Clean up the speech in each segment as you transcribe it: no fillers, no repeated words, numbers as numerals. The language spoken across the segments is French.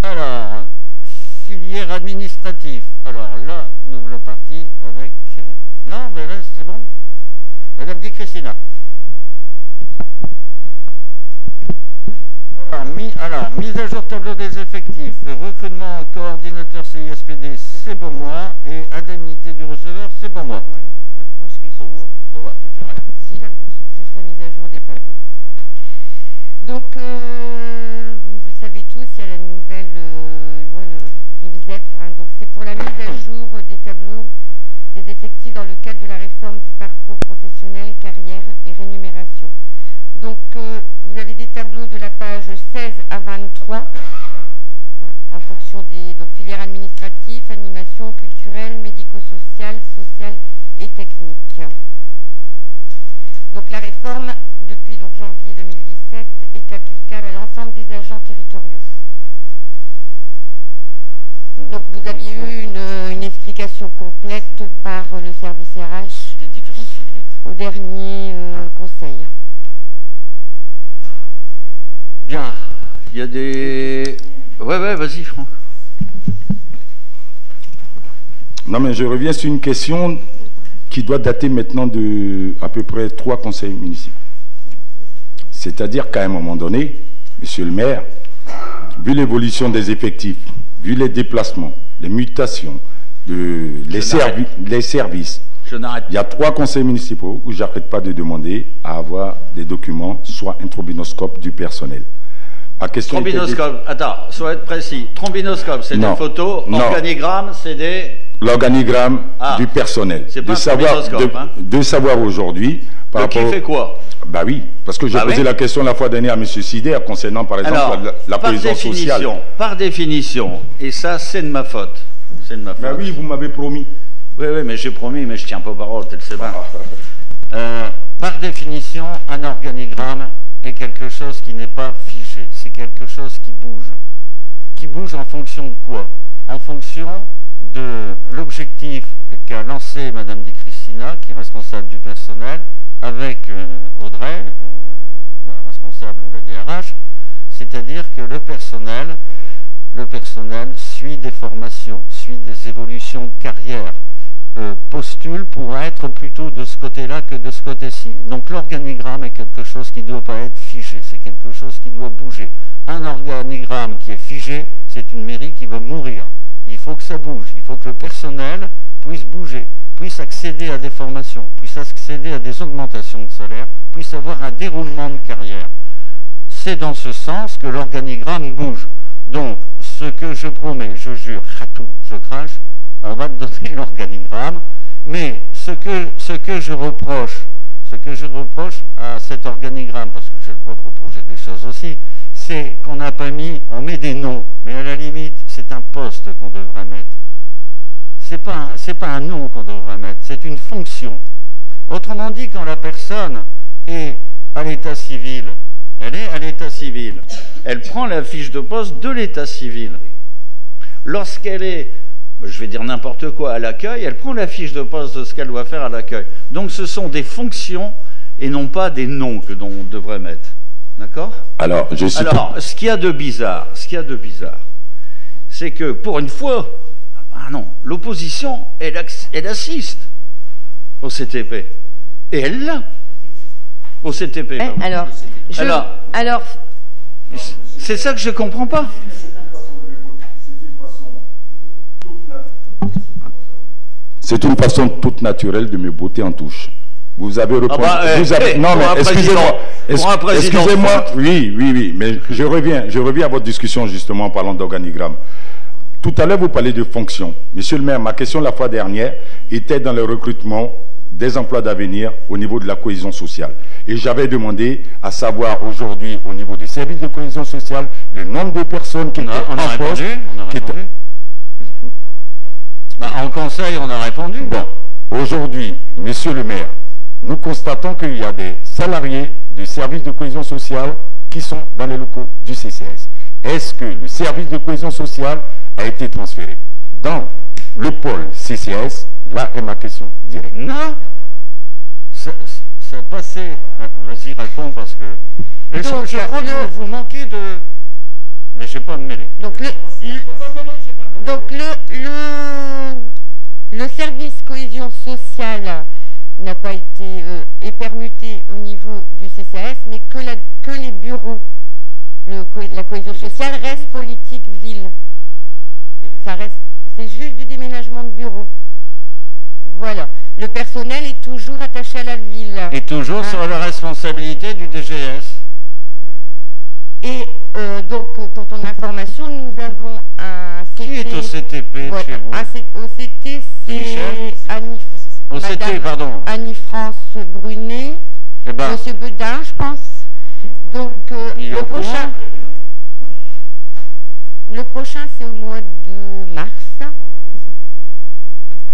Alors, filière administrative. Alors là, nous voulons partir avec... Non, mais là, c'est bon. Madame Di Cristina. Alors, mise à jour tableau des effectifs, recrutement coordinateur CISPD, c'est pour moi, et indemnité du receveur, c'est pour moi. Moi, je fais juste la mise à jour des tableaux. Donc, vous le savez tous, il y a la nouvelle loi, le RIVZEP, hein, donc c'est pour la mise à jour des tableaux des effectifs dans le cadre de la réforme du parcours professionnel, carrière et rémunération. Donc, vous avez des tableaux de la page 16 à 23, en fonction des filières administratives, animation, culturelle, médico-sociale, sociale et technique. Donc, la réforme, depuis janvier 2017, est applicable à l'ensemble des agents territoriaux. Donc, vous aviez eu une explication complète par le service RH au dernier conseil. Bien. Il y a des... Ouais, vas-y, Franck. Non, mais je reviens sur une question qui doit dater maintenant de à peu près 3 conseils municipaux. C'est-à-dire qu'à un moment donné, monsieur le maire, vu l'évolution des effectifs, vu les déplacements, les mutations, les services, il y a 3 conseils municipaux où j'arrête pas de demander à avoir des documents, soit un trombinoscope du personnel. Trombinoscope, attends, sois être précis. Trombinoscope, c'est des photos. Organigramme, c'est des... L'organigramme du personnel. C'est pas de savoir aujourd'hui... Qui fait quoi? Bah oui, parce que j'ai posé la question la fois dernière à M. Sider concernant par exemple la cohésion sociale. Par définition, et ça c'est de ma faute. C'est de ma faute. Bah oui, vous m'avez promis. Oui, mais j'ai promis, mais je tiens pas parole, tu le sais pas. Par définition, un organigramme est quelque chose qui n'est pas figé, c'est quelque chose qui bouge. Qui bouge en fonction de quoi? En fonction de l'objectif qu'a lancé Mme Di Cristina, qui est responsable du personnel, avec Audrey, la responsable de la DRH, c'est-à-dire que le personnel suit des formations, suit des évolutions de carrière, postule pour être plutôt de ce côté-là que de ce côté-ci. Donc l'organigramme est quelque chose qui ne doit pas être figé, c'est quelque chose qui doit bouger. Un organigramme qui est figé, c'est une mairie qui va mourir. Il faut que ça bouge, il faut que le personnel puisse bouger, puisse accéder à des formations, puisse accéder à des augmentations de salaire, puisse avoir un déroulement de carrière. C'est dans ce sens que l'organigramme bouge. Donc, ce que je promets, je jure, je crache, on va te donner l'organigramme, mais ce que je reproche à cet organigramme, parce que j'ai le droit de reprocher des choses aussi, c'est qu'on n'a pas mis, on met des noms, mais à la limite, c'est un poste qu'on devrait mettre. C'est pas un nom qu'on devrait mettre, c'est une fonction. Autrement dit, quand la personne est à l'état civil, elle est à l'état civil, elle prend la fiche de poste de l'état civil. Lorsqu'elle est, je vais dire n'importe quoi, à l'accueil, elle prend la fiche de poste de ce qu'elle doit faire à l'accueil. Donc ce sont des fonctions et non pas des noms que l'on devrait mettre. D'accord? Alors, ce qu'il y a de bizarre, c'est que pour une fois, l'opposition, elle assiste au CTP. Et elle l'a. Au CTP. Alors, c'est ça que je comprends pas. C'est une façon toute naturelle de me botter en touche. Vous avez répondu. Non, mais excusez-moi. Excusez-moi. Oui, mais je reviens à votre discussion justement en parlant d'organigramme. Tout à l'heure, vous parlez de fonction. Monsieur le maire, ma question la fois dernière était dans le recrutement des emplois d'avenir au niveau de la cohésion sociale. Et j'avais demandé à savoir aujourd'hui, au niveau des services de cohésion sociale, le nombre de personnes qui étaient en poste. En conseil, on a répondu. Bon, aujourd'hui, monsieur le maire, nous constatons qu'il y a des salariés du service de cohésion sociale qui sont dans les locaux du CCS. Est-ce que le service de cohésion sociale a été transféré dans le pôle CCS? Là est ma question directe. Non. Ça passait. Vas-y, réponds parce que. Je crois que vous manquez de. Mais je ne vais pas me mêler. Donc le service cohésion sociale n'a pas été est permuté au niveau du CCAS, mais que les bureaux, la cohésion sociale reste politique ville. Ça reste, c'est juste du déménagement de bureaux. Voilà. Le personnel est toujours attaché à la ville. Et toujours sur la responsabilité du DGS. Et donc, pour ton information, nous avons un CT. Qui est au CTP chez vous? Au CT, c'est Annie-France Brunet, Monsieur Bedin, je pense. Donc, le prochain, c'est au mois de mars.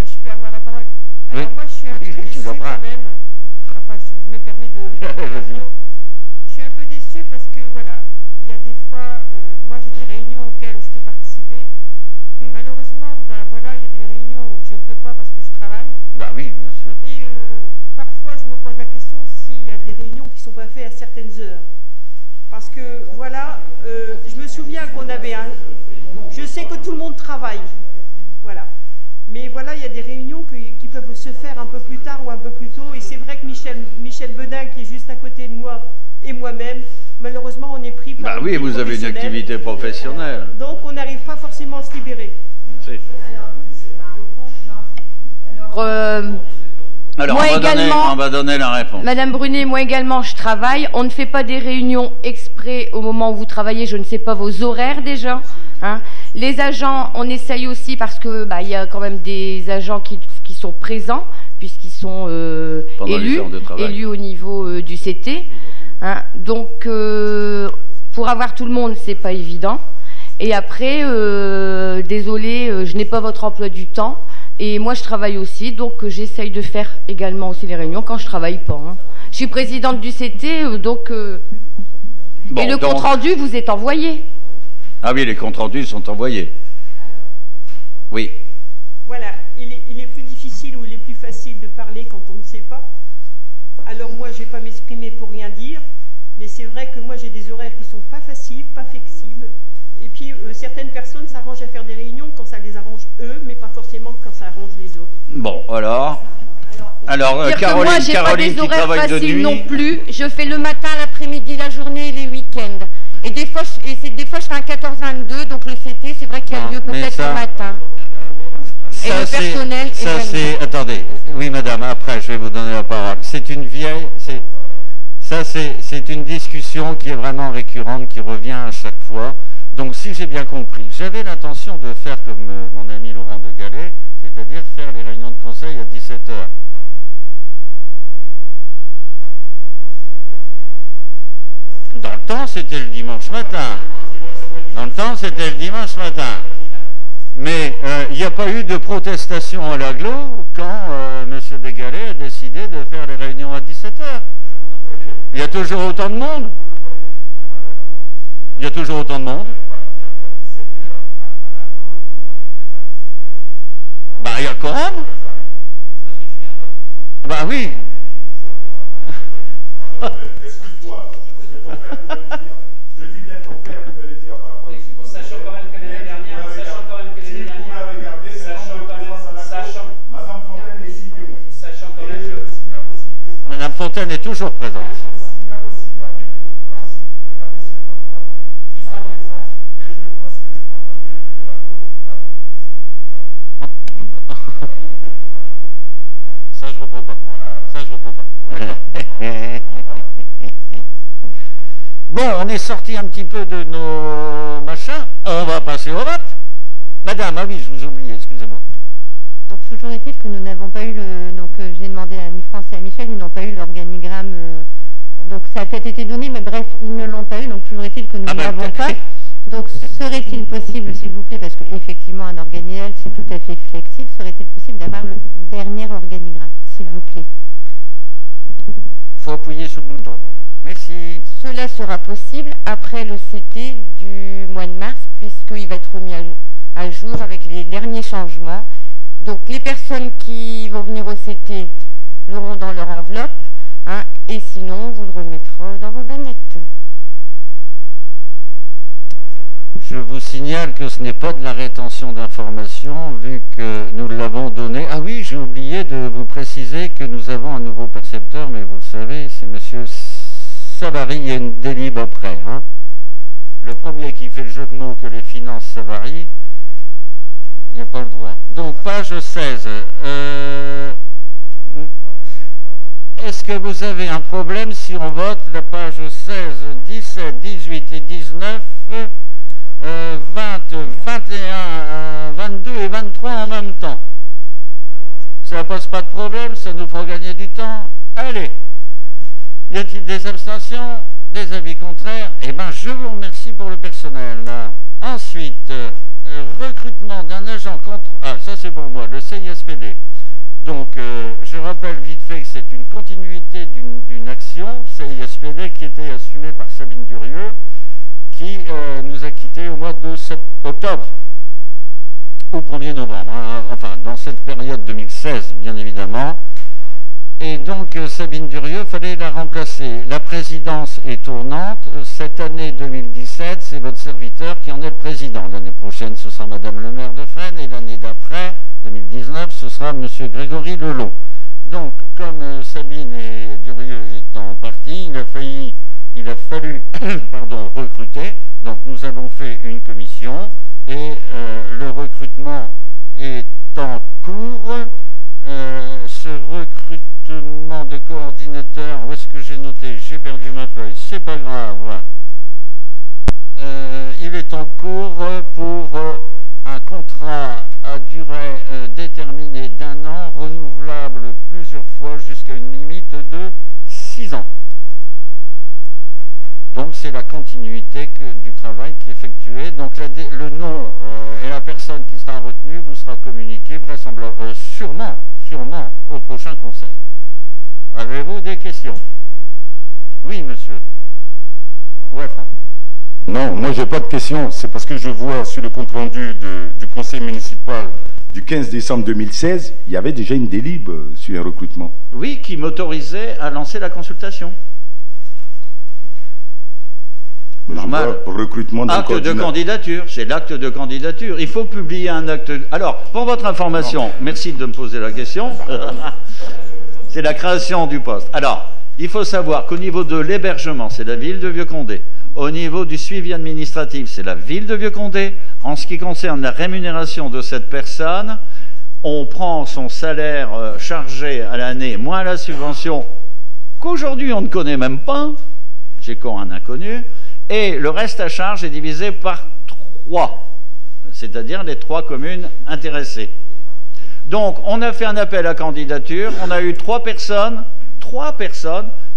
Je peux avoir la parole. Oui. Alors, moi, je suis un peu déçue quand même. Enfin, je me permets de... Je suis un peu déçue parce que, voilà, il y a des fois, moi, j'ai des réunions auxquelles je peux participer. Malheureusement, ben, voilà, il y a des réunions où je ne peux pas parce que je travaille. Bah oui, bien sûr. Et parfois, je me pose la question s'il y a des réunions qui ne sont pas faites à certaines heures. Parce que, voilà, je me souviens qu'on avait un... Je sais que tout le monde travaille, voilà. Mais voilà, il y a des réunions qui peuvent se faire un peu plus tard ou un peu plus tôt. Et c'est vrai que Michel Bedin, qui est juste à côté de moi, et moi-même, malheureusement, on est pris par... Bah oui, vous avez une activité professionnelle. Donc, on n'arrive pas forcément à se libérer. Alors, on va donner la réponse. Madame Brunet, moi également, je travaille. On ne fait pas des réunions exprès au moment où vous travaillez. Je ne sais pas vos horaires déjà. Hein. Les agents, on essaye aussi parce que y a quand même des agents qui sont présents puisqu'ils sont élus au niveau du CT. Hein. Donc, pour avoir tout le monde, c'est pas évident. Et après, désolé, je n'ai pas votre emploi du temps. Et moi, je travaille aussi, donc j'essaye de faire également aussi les réunions quand je travaille pas. Hein. Je suis présidente du CT, donc... et le compte-rendu vous est envoyé. Ah oui, les comptes rendus sont envoyés. Oui. Voilà, il est plus difficile ou il est plus facile de parler quand on ne sait pas. Alors moi, je ne vais pas m'exprimer pour rien dire, mais c'est vrai que moi, j'ai des horaires qui ne sont pas faciles, pas flexibles. Et puis, certaines personnes s'arrangent à faire des réunions quand ça les arrange eux, mais pas forcément quand ça arrange les autres. Bon, alors Caroline, moi, j'ai pas des horaires faciles non plus. Je fais le matin, l'après-midi, la journée et les week-ends. Et des fois, je fais un 14-22, donc le CT, c'est vrai qu'il y a lieu peut-être le matin. Et le personnel... Ça, c'est... Attendez. Oui, madame, après, je vais vous donner la parole. C'est une vieille... C'est une discussion qui est vraiment récurrente, qui revient à chaque fois. Donc, si j'ai bien compris, j'avais l'intention de faire comme mon ami Laurent de Gallet, c'est-à-dire faire les réunions de conseil à 17h. Dans le temps, c'était le dimanche matin. Mais il n'y a pas eu de protestation à l'agglo quand M. de Gallet a décidé de faire les réunions à 17h. Il y a toujours autant de monde. Bah, il y a quand même. Bah oui. Excuse-moi, je dis bien ton père, vous allez dire par rapport à sachant quand même que l'année dernière, Madame Fontaine est ici témoin. Sachant quand même Madame Fontaine est toujours présente. Ça, je reprends pas. Bon, on est sorti un petit peu de nos machins. On va passer au vote. Madame, ah oui, je vous oubliais, excusez-moi. Donc, toujours est-il que nous n'avons pas eu le... Donc, j'ai demandé à Annie-France et à Michel, ils n'ont pas eu l'organigramme. Donc, ça a peut-être été donné, mais bref, ils ne l'ont pas eu. Donc, toujours est-il que nous ne l'avons pas. Donc, serait-il possible, s'il vous plaît, parce qu'effectivement, un organigramme, c'est tout à fait flexible, serait-il possible d'avoir le dernier organigramme, s'il vous plaît? Il faut appuyer sur le bouton. Merci. Cela sera possible après le CT du mois de mars, puisqu'il va être remis à jour avec les derniers changements. Donc, les personnes qui vont venir au CT l'auront dans leur enveloppe, hein, et sinon, vous le remettrez dans vos bannettes. Je vous signale que ce n'est pas de la rétention d'informations, vu que nous l'avons donné. Ah oui, j'ai oublié de vous préciser que nous avons un nouveau percepteur, mais vous le savez, c'est M. Savary, il y a une délib après. Hein. Le premier qui fait le jeu de mots que les finances Savary, il n'y a pas le droit. Donc, page 16. Est-ce que vous avez un problème si on vote la page 16, 17, 18 et 19 20, 21, 22 et 23 en même temps? Ça ne pose pas de problème, ça nous fera gagner du temps. Allez, y a-t-il des abstentions, des avis contraires? Eh bien, je vous remercie pour le personnel. Ensuite, recrutement d'un agent contre... Ah, ça c'est pour moi, le CISPD. Donc, je rappelle vite fait que c'est une continuité d'une action, CISPD, qui était assumée par Sabine Durieux, qui nous a quittés au mois de octobre, au 1er novembre, hein, enfin dans cette période 2016 bien évidemment. Et donc Sabine Durieux, fallait la remplacer. La présidence est tournante. Cette année 2017, c'est votre serviteur qui en est le président. L'année prochaine, ce sera Madame le maire de Fresnes, et l'année d'après, 2019, ce sera Monsieur Grégory Lelon. Donc, comme Sabine et Durieux étant partis, il a fallu pardon, recruter. Donc nous avons fait une commission et le recrutement est en cours. Ce recrutement de coordinateur, où est-ce que j'ai noté? J'ai perdu ma feuille, c'est pas grave. Il est en cours pour un contrat à durée déterminée d'1 an, renouvelable plusieurs fois jusqu'à une limite de 6 ans. Donc c'est la continuité du travail qui est effectué. Donc le nom et la personne qui sera retenue vous sera communiqué vraisemblablement, sûrement au prochain conseil. Avez-vous des questions? Oui, monsieur. Ouais, Franck. Non, moi j'ai pas de questions. C'est parce que je vois sur le compte rendu du conseil municipal du 15 décembre 2016, il y avait déjà une délib sur un recrutement. Oui, qui m'autorisait à lancer la consultation. Normal. Recrutement acte de candidature, c'est l'acte de candidature. Il faut publier un acte. Alors, pour votre information, merci de me poser la question. C'est la création du poste. Alors, il faut savoir qu'au niveau de l'hébergement, c'est la ville de Vieux-Condé. Au niveau du suivi administratif, c'est la ville de Vieux-Condé. En ce qui concerne la rémunération de cette personne, on prend son salaire chargé à l'année moins la subvention qu'aujourd'hui on ne connaît même pas. J'ai encore un inconnu. Et le reste à charge est divisé par 3, c'est-à-dire les 3 communes intéressées. Donc, on a fait un appel à candidature, on a eu 3 personnes,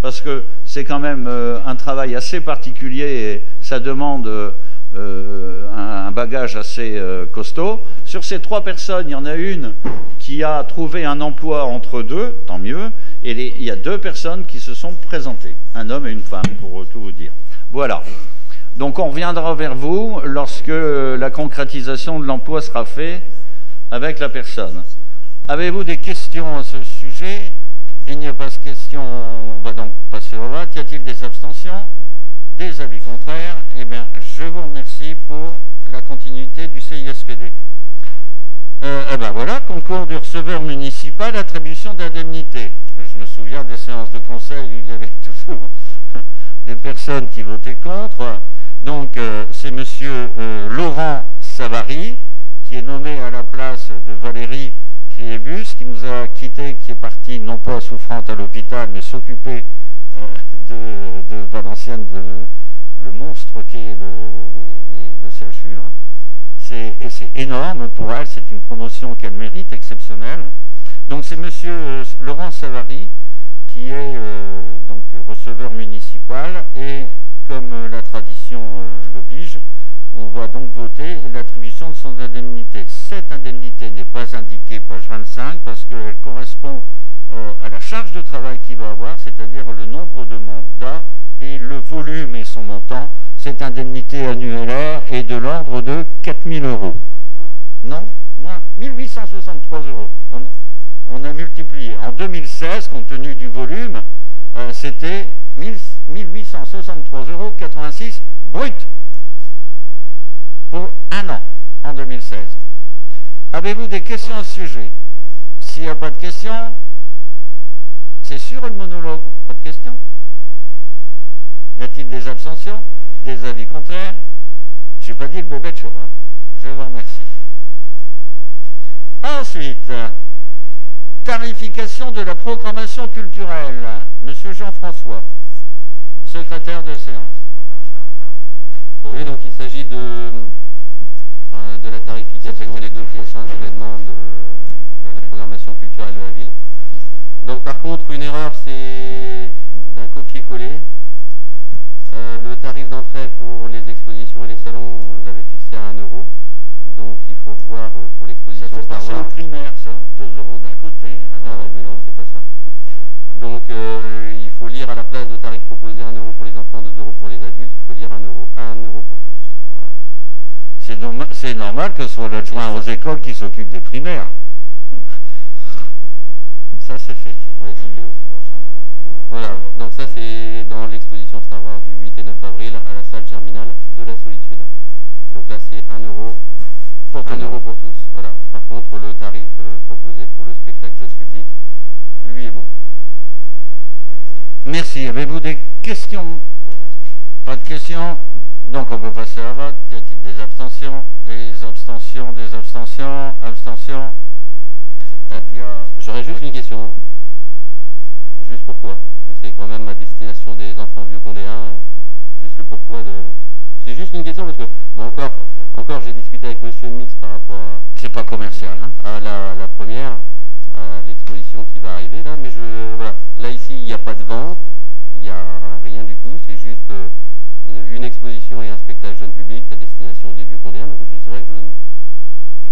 parce que c'est quand même un travail assez particulier et ça demande un bagage assez costaud. Sur ces 3 personnes, il y en a une qui a trouvé un emploi entre deux, tant mieux, et il y a 2 personnes qui se sont présentées, un homme et une femme, pour tout vous dire. Voilà. Donc on reviendra vers vous lorsque la concrétisation de l'emploi sera faite avec la personne. Avez-vous des questions à ce sujet? Il n'y a pas de questions, on va donc passer au vote. Y a-t-il des abstentions? Des avis contraires? Eh bien, je vous remercie pour la continuité du CISPD. Eh bien voilà, concours du receveur municipal, attribution d'indemnité. Je me souviens des séances de conseil où il y avait toujours des personnes qui votaient contre. Donc c'est M. Laurent Savary qui est nommé à la place de Valérie Criébus, qui nous a quittés, qui est parti non pas souffrante à l'hôpital, mais s'occuper de Valenciennes, le monstre qui est le CHU. Hein. Et c'est énorme pour elle, c'est une promotion qu'elle mérite, exceptionnelle. Donc c'est M. Laurent Savary qui est donc receveur municipal, et comme la tradition l'oblige, on va donc voter l'attribution de son indemnité. Cette indemnité n'est pas indiquée page 25 parce qu'elle correspond à la charge de travail qu'il va avoir, c'est-à-dire le nombre de mandats et le volume et son montant. Cette indemnité annuelle est de l'ordre de 4 000 €. Non, moins 1 863 €. On a multiplié. En 2016, compte tenu du volume, c'était 1 863,86 € brut. 2016. Avez-vous des questions à ce sujet? S'il n'y a pas de questions, c'est sûr le monologue, pas de questions? Y a-t-il des abstentions? Des avis contraires? Je n'ai pas dit le bébé de chaud, hein. Je vous remercie. Ensuite, tarification de la programmation culturelle. Monsieur Jean-François, secrétaire de séance. Oui, donc il s'agit de la tarification des 2 prochains événements de la programmation culturelle de la ville. Donc par contre, une erreur, c'est d'un copier-coller. Le tarif d'entrée pour les expositions et les salons, on l'avait fixé à 1 €. Donc il faut revoir pour l'exposition Star Wars. Ça fait passer au primaire, ça. 2 € d'un côté. Non, mais non, c'est pas ça. Donc il faut lire à la place de tarif proposé 1 € pour les enfants, 2 € pour les adultes, il faut lire 1 € pour tous. Voilà. C'est normal que ce soit l'adjoint aux écoles qui s'occupe des primaires. Ça c'est fait. Oui, c'est fait aussi. Voilà, donc ça c'est dans l'exposition Star Wars du 8 et 9 avril à la salle germinale de la Solitude. Donc là c'est 1 € pour 1 € pour tous. Voilà. Par contre le tarif proposé pour le spectacle jeune public, lui est bon. Merci. Avez-vous des questions? Pas de questions? Donc on peut passer à vote. Y a-t-il des abstentions? Des abstentions, des abstentions, abstentions. J'aurais juste une question. Juste pourquoi? Parce que c'est quand même à destination des enfants vieux condéens. Juste le pourquoi de... C'est juste une question parce que, bon, encore j'ai discuté avec Monsieur Mix par rapport à... C'est pas commercial, hein? À la première, à l'exposition qui va arriver là, mais voilà. Là ici, il n'y a pas de vente, il n'y a rien du tout, c'est juste une exposition et un spectacle jeune public à destination des vieux condéens. Donc c'est vrai que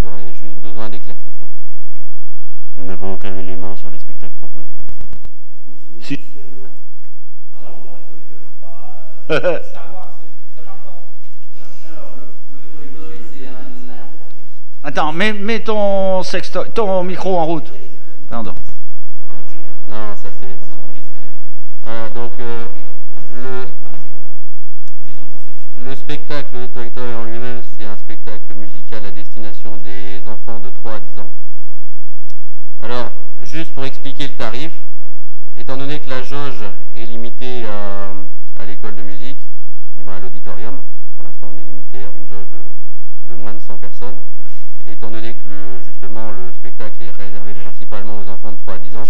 j'aurais juste besoin d'éclaircissement. Nous n'avons aucun élément sur les spectacles proposés. Si. Attends, mets ton micro en route. Pardon. Non, ça c'est... donc le spectacle de Toy Toy en lui-même, c'est un spectacle musical à destination des enfants de 3 à 10 ans. Alors, juste pour expliquer le tarif, étant donné que la jauge est limitée à l'école de musique, à l'auditorium, pour l'instant on est limité à une jauge de moins de 100 personnes, et étant donné que justement le spectacle est réservé principalement aux enfants de 3 à 10 ans,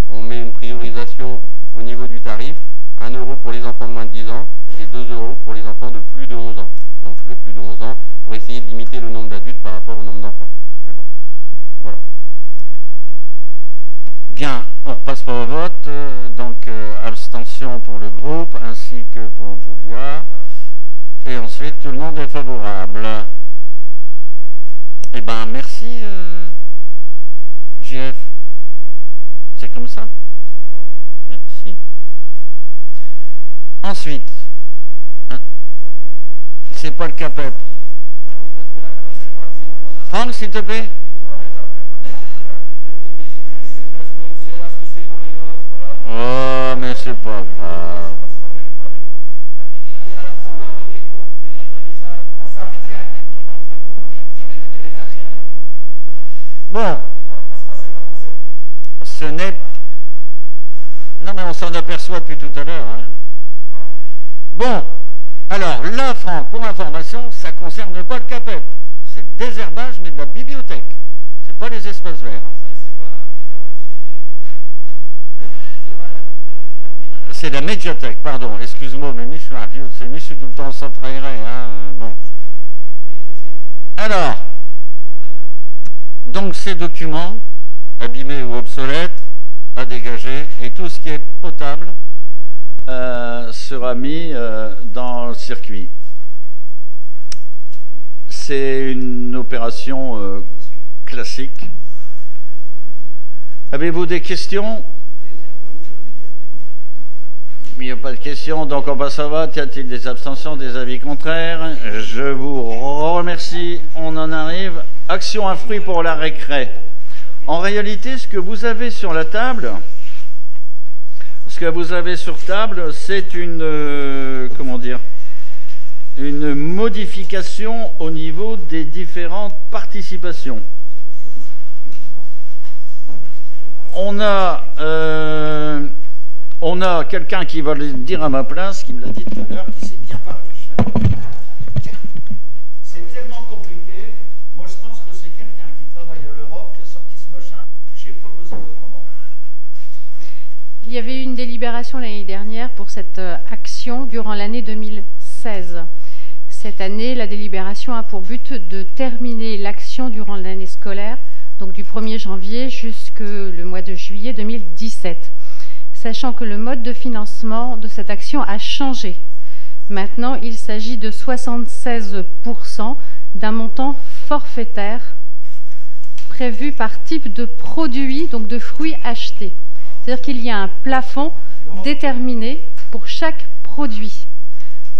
on met une priorisation au niveau du tarif, 1 € pour les enfants de moins de 10 ans et 2 € pour les enfants de plus de 11 ans. Donc les plus de 11 ans, pour essayer de limiter le nombre d'adultes par rapport au nombre d'enfants. Bon. Voilà. Bien, on repasse pas au vote. Donc abstention pour le groupe ainsi que pour Julia. Et ensuite, tout le monde est favorable. Eh bien, merci, JF. C'est comme ça? Merci. Ensuite, hein, c'est pas le CAPEP. Franck, s'il te plaît. Oh, mais c'est pas grave. Bon, ce n'est... Non, mais on s'en aperçoit depuis tout à l'heure. Hein. Bon, alors là, Franck, pour information, ça ne concerne pas le CAPEP. C'est le désherbage, mais de la bibliothèque. C'est pas les espaces verts. C'est la médiathèque, pardon, excuse-moi, mais je suis un vieux, je suis tout le temps centre-aéré, hein, bon. Alors, donc ces documents, abîmés ou obsolètes, à dégager, et tout ce qui est potable sera mis dans le circuit. C'est une opération classique. Avez-vous des questions? Il n'y a pas de questions, donc on passe au vote. Y a-t-il des abstentions, des avis contraires? Je vous remercie. On en arrive. Action à fruits pour la récré. En réalité, ce que vous avez sur la table, c'est une, comment dire, une modification au niveau des différentes participations. On a quelqu'un qui va le dire à ma place, qui me l'a dit tout à l'heure, qui sait bien parler. C'est tellement compliqué. Moi, je pense que c'est quelqu'un qui travaille à l'Europe qui a sorti ce machin. J'ai pas besoin de comment. Il y avait eu une délibération l'année dernière pour cette action durant l'année 2016. Cette année, la délibération a pour but de terminer l'action durant l'année scolaire, donc du 1er janvier jusqu'au mois de juillet 2017, sachant que le mode de financement de cette action a changé. Maintenant, il s'agit de 76% d'un montant forfaitaire prévu par type de produit, donc de fruits achetés. C'est-à-dire qu'il y a un plafond déterminé pour chaque produit,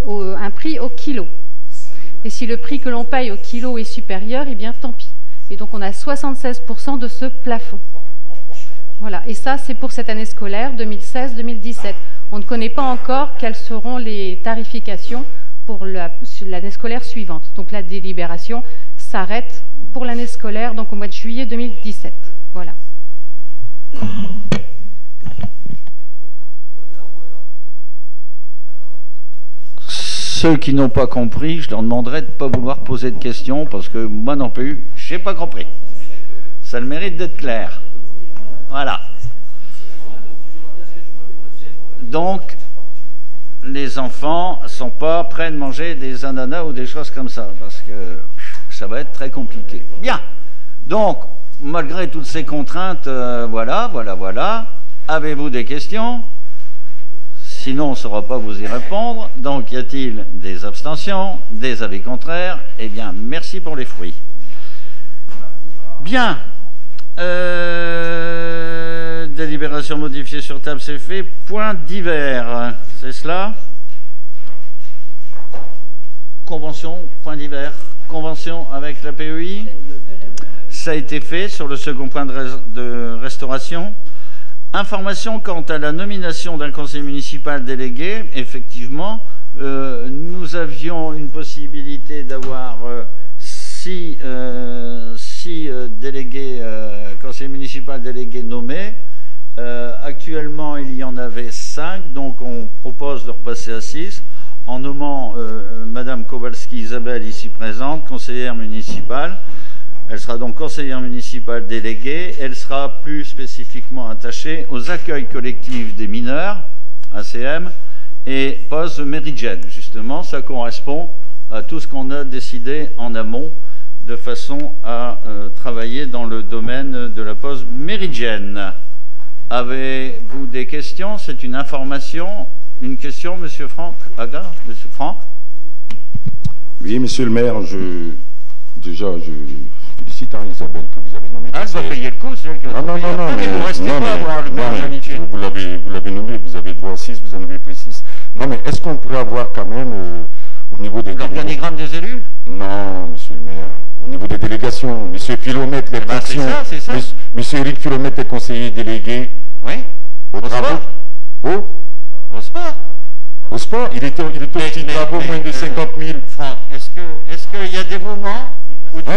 un prix au kilo. Et si le prix que l'on paye au kilo est supérieur, eh bien tant pis. Et donc on a 76% de ce plafond. Voilà, et ça c'est pour cette année scolaire 2016-2017. On ne connaît pas encore quelles seront les tarifications pour l'année scolaire suivante. Donc la délibération s'arrête pour l'année scolaire, donc au mois de juillet 2017. Voilà. Ceux qui n'ont pas compris, je leur demanderai de ne pas vouloir poser de questions, parce que moi non plus, je n'ai pas compris. Ça a le mérite d'être clair. Voilà. Donc, les enfants ne sont pas prêts de manger des ananas ou des choses comme ça, parce que ça va être très compliqué. Bien. Donc, malgré toutes ces contraintes, voilà. Avez-vous des questions ? Sinon, on ne saura pas vous y répondre. Donc, y a-t-il des abstentions, des avis contraires? Eh bien, merci pour les fruits. Bien. Délibération modifiée sur table, c'est fait. Point divers, c'est cela? Convention, point divers. Convention avec la PEI. Ça a été fait sur le second point de restauration. Information quant à la nomination d'un conseiller municipal délégué. Effectivement, nous avions une possibilité d'avoir 6 délégués, conseillers municipaux délégués nommés. Actuellement, il y en avait 5, donc on propose de repasser à 6 en nommant Madame Kowalski Isabelle, ici présente, conseillère municipale. Elle sera donc conseillère municipale déléguée. Elle sera plus spécifiquement attachée aux accueils collectifs des mineurs, ACM, et poste méridienne. Justement, ça correspond à tout ce qu'on a décidé en amont, de façon à travailler dans le domaine de la pause méridienne. Avez-vous des questions? C'est une information. Une question, Monsieur Franck Agar? Monsieur Franck? Oui, Monsieur le maire, déjà, je félicite Isabelle que vous avez nommée. Ah, elle va payer le coup, c'est elle qui va Non, mais vous restez pas à voir le maire d'amitié. Vous l'avez nommé, vous avez droit à 6, vous en avez pris 6. Non, mais est-ce qu'on pourrait avoir quand même, au niveau des... L'organigramme des élus? Non, Monsieur le maire. Au niveau des délégations, M. Philomètre, les fonctions. C'est ça. M. Éric Philomètre est conseiller délégué. Oui. Au travaux. Au sport. Au sport, il était au petit travaux moins de 50 000. Franck, est-ce qu'il y a des moments où tu...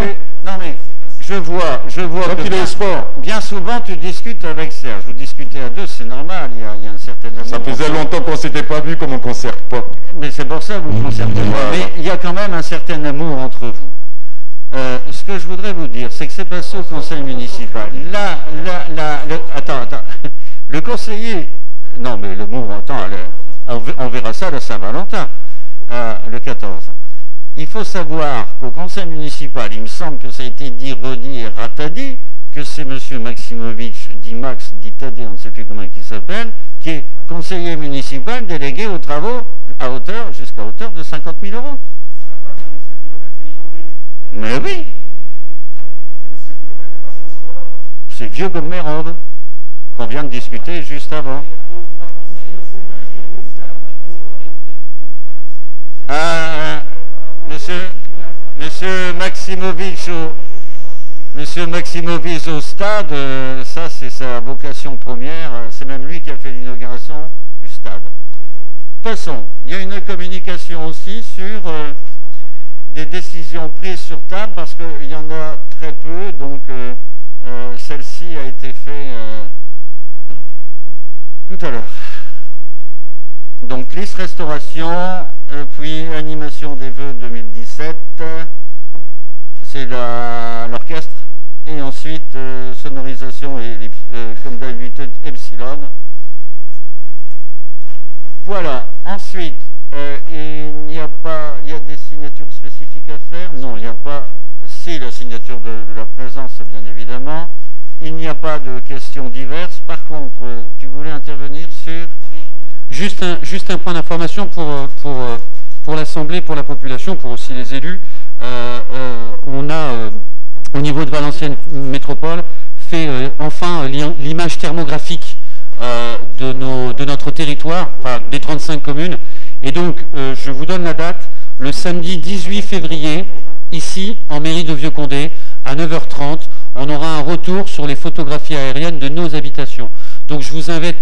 Non mais, je vois donc que il est au sport. Bien souvent tu discutes avec Serge. Vous discutez à deux, c'est normal, il y a un certain amour. Ça faisait longtemps qu'on ne s'était pas vu, comme on ne concerte pas. Mais c'est pour ça que vous ne concertez pas. Mais il y a quand même un certain amour entre vous. Ce que je voudrais vous dire, c'est que c'est passé au conseil municipal. Attends. Le conseiller... Non, mais le mot, attends, on verra ça à la Saint-Valentin, le 14. Il faut savoir qu'au conseil municipal, il me semble que ça a été dit, redit et ratadi, que c'est M. Maximovitch, dit Max, dit Tadé, on ne sait plus comment il s'appelle, qui est conseiller municipal délégué aux travaux jusqu'à hauteur de 50 000 €. Mais oui. C'est vieux comme mes robes, qu'on vient de discuter juste avant. Monsieur Maximovitch au stade, ça c'est sa vocation première, c'est même lui qui a fait l'inauguration du stade. Passons, il y a une communication aussi sur des décisions prises sur table, parce qu'il y en a très peu, donc celle-ci a été faite tout à l'heure. Donc liste restauration, puis animation des vœux 2017, c'est l'orchestre, et ensuite sonorisation et comme d'habitude Epsilon. Voilà, ensuite il y a des signatures spécifiques à faire? Non, il n'y a pas. Si, la signature de la présence, bien évidemment. Il n'y a pas de questions diverses. Par contre, tu voulais intervenir sur... Juste un point d'information pour l'Assemblée, pour la population, pour aussi les élus. On a, au niveau de Valenciennes Métropole, fait enfin l'image thermographique de notre territoire, enfin des 35 communes. Et donc, je vous donne la date, le samedi 18 février, ici, en mairie de Vieux-Condé, à 9h30, on aura un retour sur les photographies aériennes de nos habitations. Donc je vous invite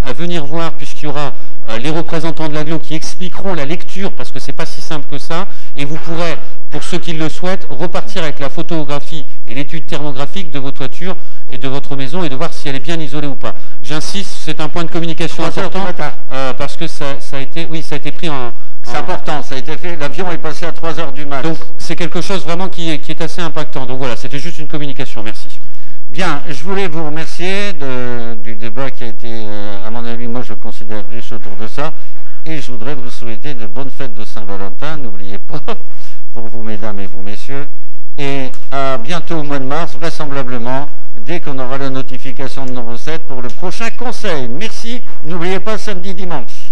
à venir voir, puisqu'il y aura les représentants de l'agglo qui expliqueront la lecture, parce que c'est pas si simple que ça, et vous pourrez, pour ceux qui le souhaitent, repartir avec la photographie et l'étude thermographique de vos toitures et de votre maison, et de voir si elle est bien isolée ou pas. J'insiste, c'est un point de communication important, parce que ça a été pris en... C'est important, ça a été fait, l'avion est passé à 3h du matin. Donc c'est quelque chose vraiment qui est assez impactant. Donc voilà, c'était juste une communication, merci. Bien, je voulais vous remercier du débat qui a été, à mon avis, moi je le considère riche autour de ça. Et je voudrais vous souhaiter de bonnes fêtes de Saint-Valentin, n'oubliez pas, pour vous mesdames et vous messieurs. Et à bientôt au mois de mars, vraisemblablement, dès qu'on aura la notification de nos recettes pour le prochain conseil. Merci, n'oubliez pas samedi, dimanche.